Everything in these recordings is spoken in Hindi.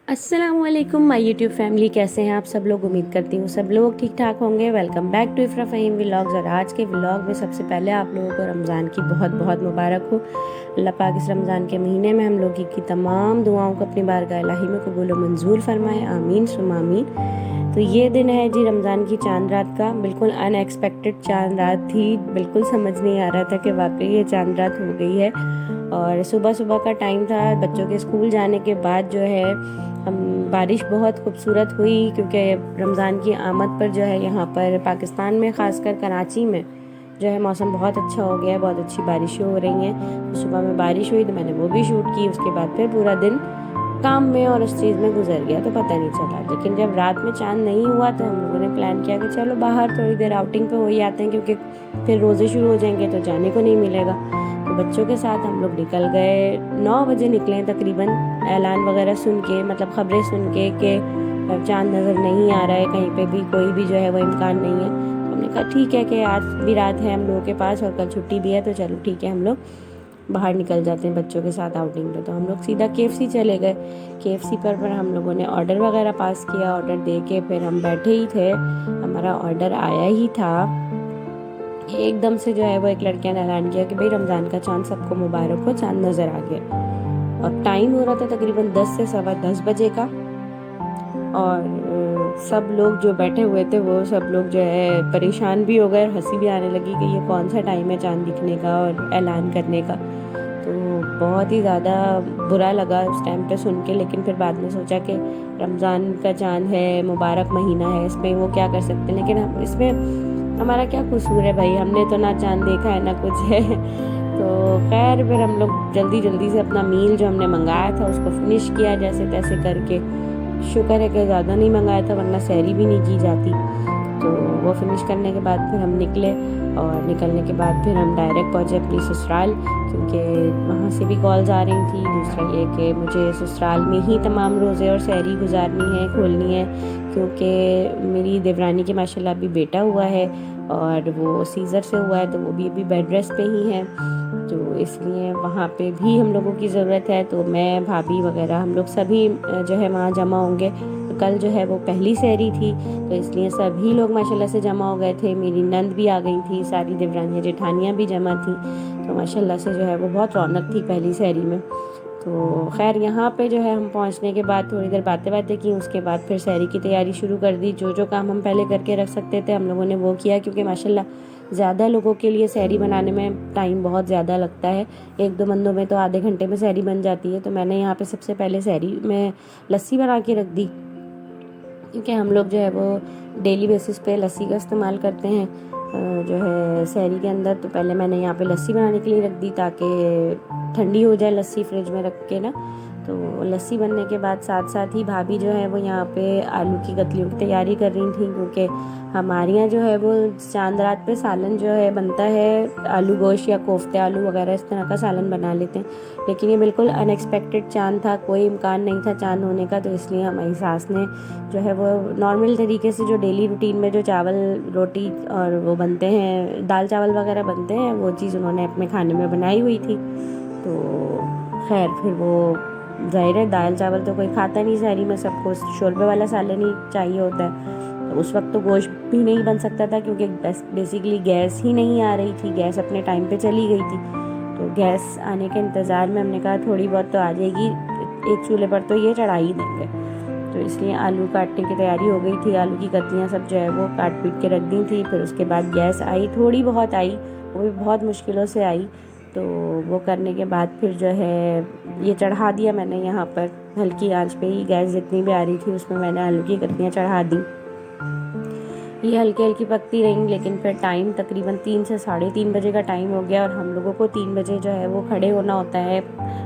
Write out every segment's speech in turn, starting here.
अस्सलामुअलैकुम माय यूट्यूब फैमिली, कैसे हैं आप सब लोग। उम्मीद करती हूँ सब लोग ठीक ठाक होंगे। Welcome back to Ifra Faheem vlogs. और आज के व्लॉग में सबसे पहले आप लोगों को रमज़ान की बहुत बहुत मुबारक हो। अल्लाह पाक इस रमज़ान के महीने में हम लोगों की तमाम दुआओं को अपनी बारगाह इलाही में कबूल व मंजूर फरमाए, आमीन सुम्मा आमीन। तो ये दिन है जी रमज़ान की चांद रात का। बिल्कुल अनएक्सपेक्टेड चांद रात थी, बिल्कुल समझ नहीं आ रहा था कि वाकई ये चांद रात हो गई है। और सुबह सुबह का टाइम था, बच्चों के स्कूल जाने के बाद जो है हम बारिश बहुत खूबसूरत हुई, क्योंकि रमज़ान की आमद पर जो है यहाँ पर पाकिस्तान में ख़ासकर कराची में जो है मौसम बहुत अच्छा हो गया है, बहुत अच्छी बारिशें हो रही हैं। तो सुबह में बारिश हुई तो मैंने वो भी शूट की। उसके बाद फिर पूरा दिन काम में और उस चीज़ में गुजर गया तो पता नहीं चला। लेकिन जब रात में चांद नहीं हुआ तो हम लोगों ने प्लान किया कि चलो बाहर थोड़ी देर आउटिंग पे हो ही आते हैं, क्योंकि फिर रोज़े शुरू हो जाएंगे तो जाने को नहीं मिलेगा। तो बच्चों के साथ हम लोग निकल गए। 9 बजे निकले तकरीबन, ऐलान वगैरह सुन के, मतलब खबरें सुन के कि चांद नज़र नहीं आ रहा है कहीं पे भी, कोई भी जो है वो इम्कान नहीं है। तो हमने कहा ठीक है कि आज भी रात है हम लोगों के पास और कल छुट्टी भी है, तो चलो ठीक है हम लोग बाहर निकल जाते हैं बच्चों के साथ आउटिंग पे। तो हम लोग सीधा KFC चले गए। KFC पर हम लोगों ने ऑर्डर वगैरह पास किया। ऑर्डर दे के फिर हम बैठे ही थे, हमारा ऑर्डर आया ही था, एकदम से जो है वो एक लड़के ने ऐलान किया कि भाई रमज़ान का चांद सबको मुबारक हो, चांद नज़र आ गया। और टाइम हो रहा था तकरीबन 10 से सवा 10 बजे का। और सब लोग जो बैठे हुए थे वो सब लोग जो है परेशान भी हो गए और हंसी भी आने लगी कि ये कौन सा टाइम है चांद दिखने का और ऐलान करने का। तो बहुत ही ज़्यादा बुरा लगा उस टाइम पे सुन के। लेकिन फिर बाद में सोचा कि रमज़ान का चांद है, मुबारक महीना है, इसमें वो क्या कर सकते हैं। लेकिन हम इसमें हमारा क्या कसूर है भाई, हमने तो ना चांद देखा है ना कुछ है। तो खैर फिर हम लोग जल्दी जल्दी से अपना मील जो हमने मंगाया था उसको फिनिश किया जैसे तैसे करके। शुक्र है कि ज़्यादा नहीं मंगाया था, वरना सहरी भी नहीं की जाती। तो वो फिनिश करने के बाद फिर हम निकले। और निकलने के बाद फिर हम डायरेक्ट पहुँचे अपनी ससुराल, क्योंकि वहाँ से भी कॉल्स आ रही थी। दूसरा ये कि मुझे ससुराल में ही तमाम रोज़े और सहरी गुजारनी है, खोलनी है, क्योंकि मेरी देवरानी के माशाल्लाह अभी बेटा हुआ है और वो सीज़र से हुआ है, तो वो भी अभी बेड रेस्ट पे ही है। तो इसलिए वहाँ पे भी हम लोगों की ज़रूरत है। तो मैं, भाभी वगैरह हम लोग सभी जो है वहाँ जमा होंगे। तो कल जो है वो पहली सहरी थी, तो इसलिए सभी लोग माशाल्लाह से जमा हो गए थे। मेरी नंद भी आ गई थी, सारी देवरानियाँ जेठानियाँ भी जमा थी। तो माशाल्लाह से जो है वो बहुत रौनक थी पहली सहरी में। तो खैर यहाँ पे जो है हम पहुँचने के बाद थोड़ी देर बातें बातें की। उसके बाद फिर सहरी की तैयारी शुरू कर दी। जो जो काम हम पहले करके रख सकते थे हम लोगों ने वो किया, क्योंकि माशाल्लाह ज़्यादा लोगों के लिए सहरी बनाने में टाइम बहुत ज़्यादा लगता है। एक दो बंदों में तो आधे घंटे में सहरी बन जाती है। तो मैंने यहाँ पे सबसे पहले सहरी में लस्सी बना के रख दी, क्योंकि हम लोग जो है वो डेली बेसिस पे लस्सी का इस्तेमाल करते हैं जो है सहरी के अंदर। तो पहले मैंने यहाँ पे लस्सी बनाने के लिए रख दी ताकि ठंडी हो जाए लस्सी फ्रिज में रख के ना। तो लस्सी बनने के बाद साथ साथ ही भाभी जो है वो यहाँ पे आलू की कतलियों की तैयारी कर रही थी, क्योंकि हमारे यहाँ जो है वो चांद रात पे सालन जो है बनता है, आलू गोश्त या कोफ्ते आलू वगैरह इस तरह का सालन बना लेते हैं। लेकिन ये बिल्कुल अनएक्सपेक्टेड चांद था, कोई इम्कान नहीं था चांद होने का। तो इसलिए हमारी सास ने जो है वो नॉर्मल तरीके से जो डेली रूटीन में जो चावल रोटी और वो बनते हैं, दाल चावल वगैरह बनते हैं, वो चीज़ उन्होंने अपने खाने में बनाई हुई थी। तो खैर फिर वो जाहिर है दाल चावल तो कोई खाता नहीं सहरी में, सबको शोरबे वाला सालन ही चाहिए होता है। तो उस वक्त तो गोश्त भी नहीं बन सकता था, क्योंकि बेसिकली गैस ही नहीं आ रही थी, गैस अपने टाइम पे चली गई थी। तो गैस आने के इंतज़ार में हमने कहा थोड़ी बहुत तो आ जाएगी, एक चूल्हे पर तो ये चढ़ा ही देंगे। तो इसलिए आलू काटने की तैयारी हो गई थी। आलू की कतलियाँ सब जो है वो काट पीट के रख दी थी। फिर उसके बाद गैस आई, थोड़ी बहुत आई, वो भी बहुत मुश्किलों से आई। तो वो करने के बाद फिर जो है ये चढ़ा दिया मैंने यहाँ पर हल्की आंच पे ही। गैस जितनी भी आ रही थी उसमें मैंने आलू की कतलियाँ चढ़ा दी। ये हल्की हल्की पकती रहीं। लेकिन फिर टाइम तकरीबन 3 से 3:30 बजे का टाइम हो गया, और हम लोगों को 3 बजे जो है वो खड़े होना होता है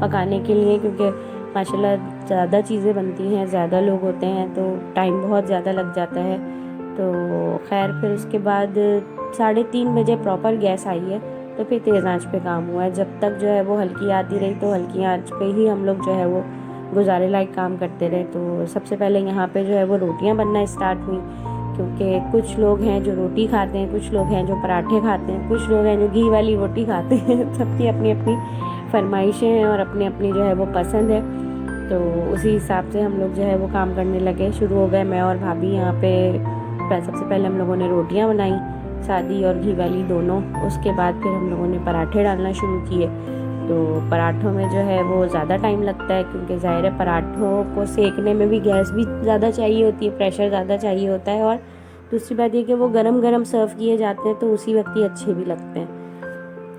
पकाने के लिए, क्योंकि माशाल्लाह ज़्यादा चीज़ें बनती हैं, ज़्यादा लोग होते हैं, तो टाइम बहुत ज़्यादा लग जाता है। तो खैर फिर उसके बाद 3:30 बजे प्रॉपर गैस आई है, तो फिर तेज़ आंच पे काम हुआ है। जब तक जो है वो हल्की आती रही तो हल्की आंच पे ही हम लोग जो है वो गुजारे लायक काम करते रहे। तो सबसे पहले यहाँ पे जो है वो रोटियाँ बनना स्टार्ट हुई, क्योंकि कुछ लोग हैं जो रोटी खाते हैं, कुछ लोग हैं जो पराठे खाते हैं, कुछ लोग हैं जो घी वाली रोटी खाते हैं। सबकी अपनी अपनी फरमाइशें हैं और अपनी अपनी जो है वो पसंद है। तो उसी हिसाब से हम लोग जो है वो काम करने लगे, शुरू हो गए। मैं और भाभी यहाँ पे सबसे पहले हम लोगों ने रोटियाँ बनाई, सादी और घी वाली दोनों। उसके बाद फिर हम लोगों ने पराठे डालना शुरू किए। तो पराठों में जो है वो ज़्यादा टाइम लगता है, क्योंकि ज़ाहिर है पराठों को सेकने में भी गैस भी ज़्यादा चाहिए होती है, प्रेशर ज़्यादा चाहिए होता है। और दूसरी बात ये कि वो गरम गरम सर्व किए जाते हैं तो उसी वक्त ही अच्छे भी लगते हैं।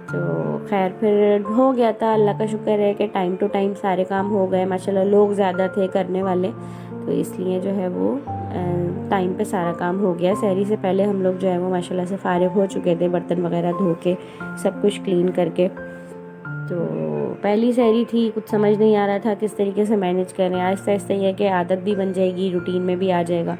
तो खैर फिर हो गया था, अल्लाह का शुक्र है कि टाइम टू टाइम सारे काम हो गए। माशाल्लाह लोग ज़्यादा थे करने वाले, तो इसलिए जो है वो टाइम पे सारा काम हो गया। सहरी से पहले हम लोग जो है वो माशाल्लाह से फारिग हो चुके थे, बर्तन वगैरह धो के सब कुछ क्लीन करके। तो पहली सहरी थी, कुछ समझ नहीं आ रहा था किस तरीके से मैनेज करें। आहिस्ता आहिस्ता ये कि आदत भी बन जाएगी, रूटीन में भी आ जाएगा।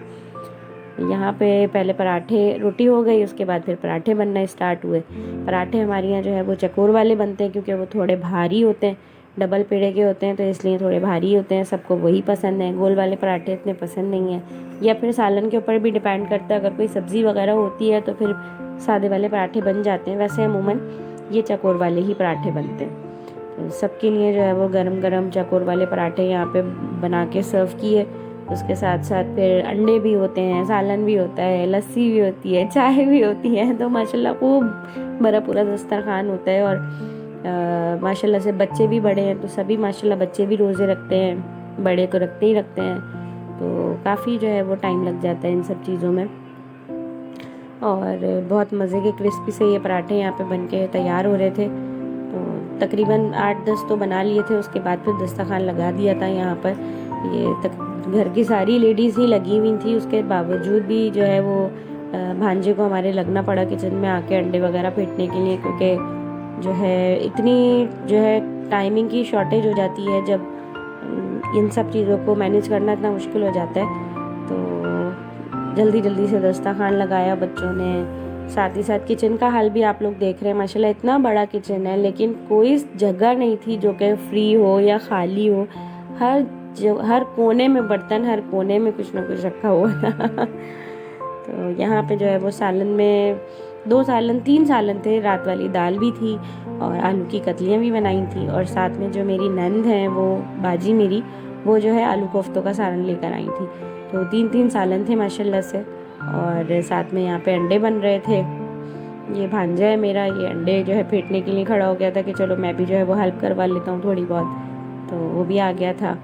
यहाँ पे पहले पराठे, रोटी हो गई, उसके बाद फिर पराठे बनना स्टार्ट हुए। पराठे हमारे यहाँ जो है वो चकोर वाले बनते हैं, क्योंकि वो थोड़े भारी होते हैं, डबल पेड़े के होते हैं, तो इसलिए थोड़े भारी होते हैं। सबको वही पसंद है, गोल वाले पराठे इतने पसंद नहीं हैं। या फिर सालन के ऊपर भी डिपेंड करता है, अगर कोई सब्ज़ी वगैरह होती है तो फिर सादे वाले पराठे बन जाते हैं। वैसे अमूमन ये चकोर वाले ही पराठे बनते हैं। तो सबके लिए जो है वो गरम गरम चकोर वाले पराठे यहाँ पे बना के सर्व किए। उसके साथ साथ फिर अंडे भी होते हैं, सालन भी होता है, लस्सी भी होती है, चाय भी होती है। तो माशाल्लाह वो बड़ा पूरा दस्तरखान होता है। और माशाल्लाह से बच्चे भी बड़े हैं, तो सभी माशाल्लाह बच्चे भी रोज़े रखते हैं, बड़े तो रखते ही रखते हैं। तो काफ़ी जो है वो टाइम लग जाता है इन सब चीज़ों में। और बहुत मज़े के क्रिस्पी से ये पराठे यहाँ पे बन के तैयार हो रहे थे। तो तकरीबन 8-10 तो बना लिए थे। उसके बाद फिर दस्तरखान लगा दिया था यहाँ पर। ये घर की सारी लेडीज़ ही लगी हुई थी, उसके बावजूद भी जो है वो भांजे को हमारे लगना पड़ा किचन में आके अंडे वगैरह फेंटने के लिए, क्योंकि जो है इतनी जो है टाइमिंग की शॉर्टेज हो जाती है जब इन सब चीज़ों को मैनेज करना इतना मुश्किल हो जाता है। तो जल्दी जल्दी से दस्तरखान लगाया बच्चों ने। साथ ही साथ किचन का हाल भी आप लोग देख रहे हैं, माशाल्लाह इतना बड़ा किचन है, लेकिन कोई जगह नहीं थी जो कि फ्री हो या खाली हो। हर कोने में बर्तन, हर कोने में कुछ ना कुछ रखा हुआ था। तो यहाँ पे जो है वो सालन में 3 सालन थे, रात वाली दाल भी थी और आलू की कतलियाँ भी बनाई थी। और साथ में जो मेरी नंद है, वो बाजी मेरी, वो जो है आलू कोफ्तों का सालन लेकर आई थी। तो 3 सालन थे माशाल्लाह से। और साथ में यहाँ पे अंडे बन रहे थे। ये भांजा है मेरा, ये अंडे जो है फेंटने के लिए खड़ा हो गया था कि चलो मैं भी जो है वो हेल्प करवा लेता हूँ थोड़ी बहुत, तो वो भी आ गया था।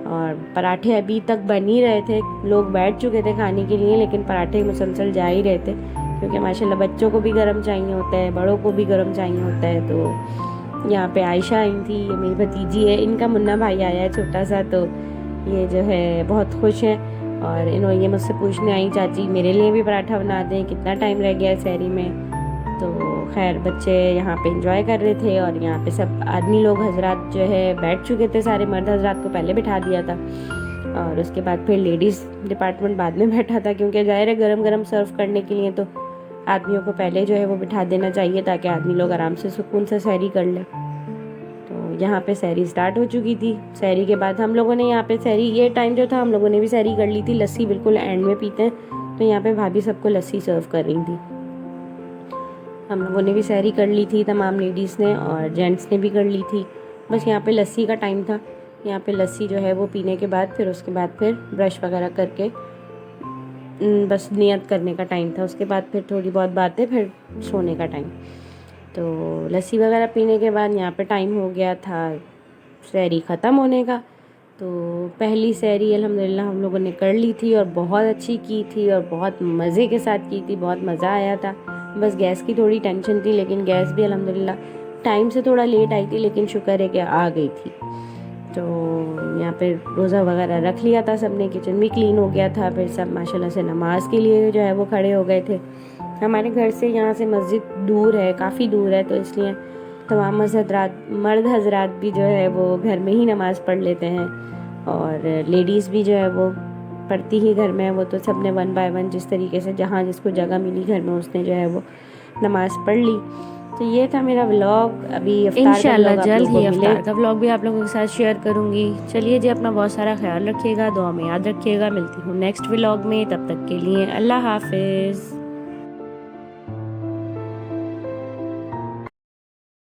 और पराठे अभी तक बन ही रहे थे, लोग बैठ चुके थे खाने के लिए, लेकिन पराठे मुसलसल जा ही रहे थे, क्योंकि माशाल्लाह बच्चों को भी गर्म चाहिए होता है, बड़ों को भी गर्म चाहिए होता है। तो यहाँ पे आयशा आई थी, ये मेरी भतीजी है, इनका मुन्ना भाई आया है छोटा सा, तो ये जो है बहुत खुश है। और इन्होंने ये मुझसे पूछने आई, चाची मेरे लिए भी पराठा बना दें, कितना टाइम रह गया है सहरी में। तो खैर बच्चे यहाँ पे एंजॉय कर रहे थे। और यहाँ पे सब आदमी लोग हजरात जो है बैठ चुके थे, सारे मर्द हजरात को पहले बिठा दिया था। और उसके बाद फिर लेडीज़ डिपार्टमेंट बाद में बैठा था, क्योंकि ज़ाहिर है गरम गरम सर्व करने के लिए तो आदमियों को पहले जो है वो बिठा देना चाहिए, ताकि आदमी लोग आराम से सुकून से सहरी कर लें। तो यहाँ पे सहरी स्टार्ट हो चुकी थी। सहरी के बाद हम लोगों ने यहाँ पे सहरी, ये टाइम जो था हम लोगों ने भी सहरी कर ली थी। लस्सी बिल्कुल एंड में पीते हैं, तो यहाँ पे भाभी सबको लस्सी सर्व कर रही थी। हम लोगों ने भी सहरी कर ली थी, तमाम लेडीज़ ने और जेंट्स ने भी कर ली थी। बस यहाँ पे लस्सी का टाइम था। यहाँ पे लस्सी जो है वो पीने के बाद फिर उसके बाद फिर ब्रश वगैरह करके बस नियत करने का टाइम था। उसके बाद फिर थोड़ी बहुत बातें, फिर सोने का टाइम। तो लस्सी वगैरह पीने के बाद यहाँ पे टाइम हो गया था सहरी ख़त्म होने का। तो पहली सहरी अल्हम्दुलिल्लाह हम लोगों ने कर ली थी और बहुत अच्छी की थी और बहुत मज़े के साथ की थी, बहुत मज़ा आया था। बस गैस की थोड़ी टेंशन थी, लेकिन गैस भी अल्हम्दुलिल्लाह टाइम से थोड़ा लेट आई थी, लेकिन शुक्र है कि आ गई थी। तो यहाँ पे रोज़ा वगैरह रख लिया था सबने, किचन भी क्लीन हो गया था। फिर सब माशाल्लाह से नमाज के लिए जो है वो खड़े हो गए थे। हमारे घर से यहाँ से मस्जिद दूर है, काफ़ी दूर है, तो इसलिए तमाम मर्द हजरात भी जो है वो घर में ही नमाज़ पढ़ लेते हैं और लेडीज़ भी जो है वो पढ़ती ही घर में है। वो तो सब ने 1 बाय 1 जिस तरीके से जहाँ जिसको जगह मिली घर में उसने जो है वो नमाज़ पढ़ ली। तो ये था मेरा व्लॉग। अभी इंशाल्लाह जल्द ही इफ्तार का व्लॉग भी आप लोगों के साथ शेयर करूँगी। चलिए जी, अपना बहुत सारा ख्याल रखिएगा, दुआ में याद रखिएगा। मिलती हूँ नेक्स्ट व्लॉग में, तब तक के लिए अल्लाह हाफिज़।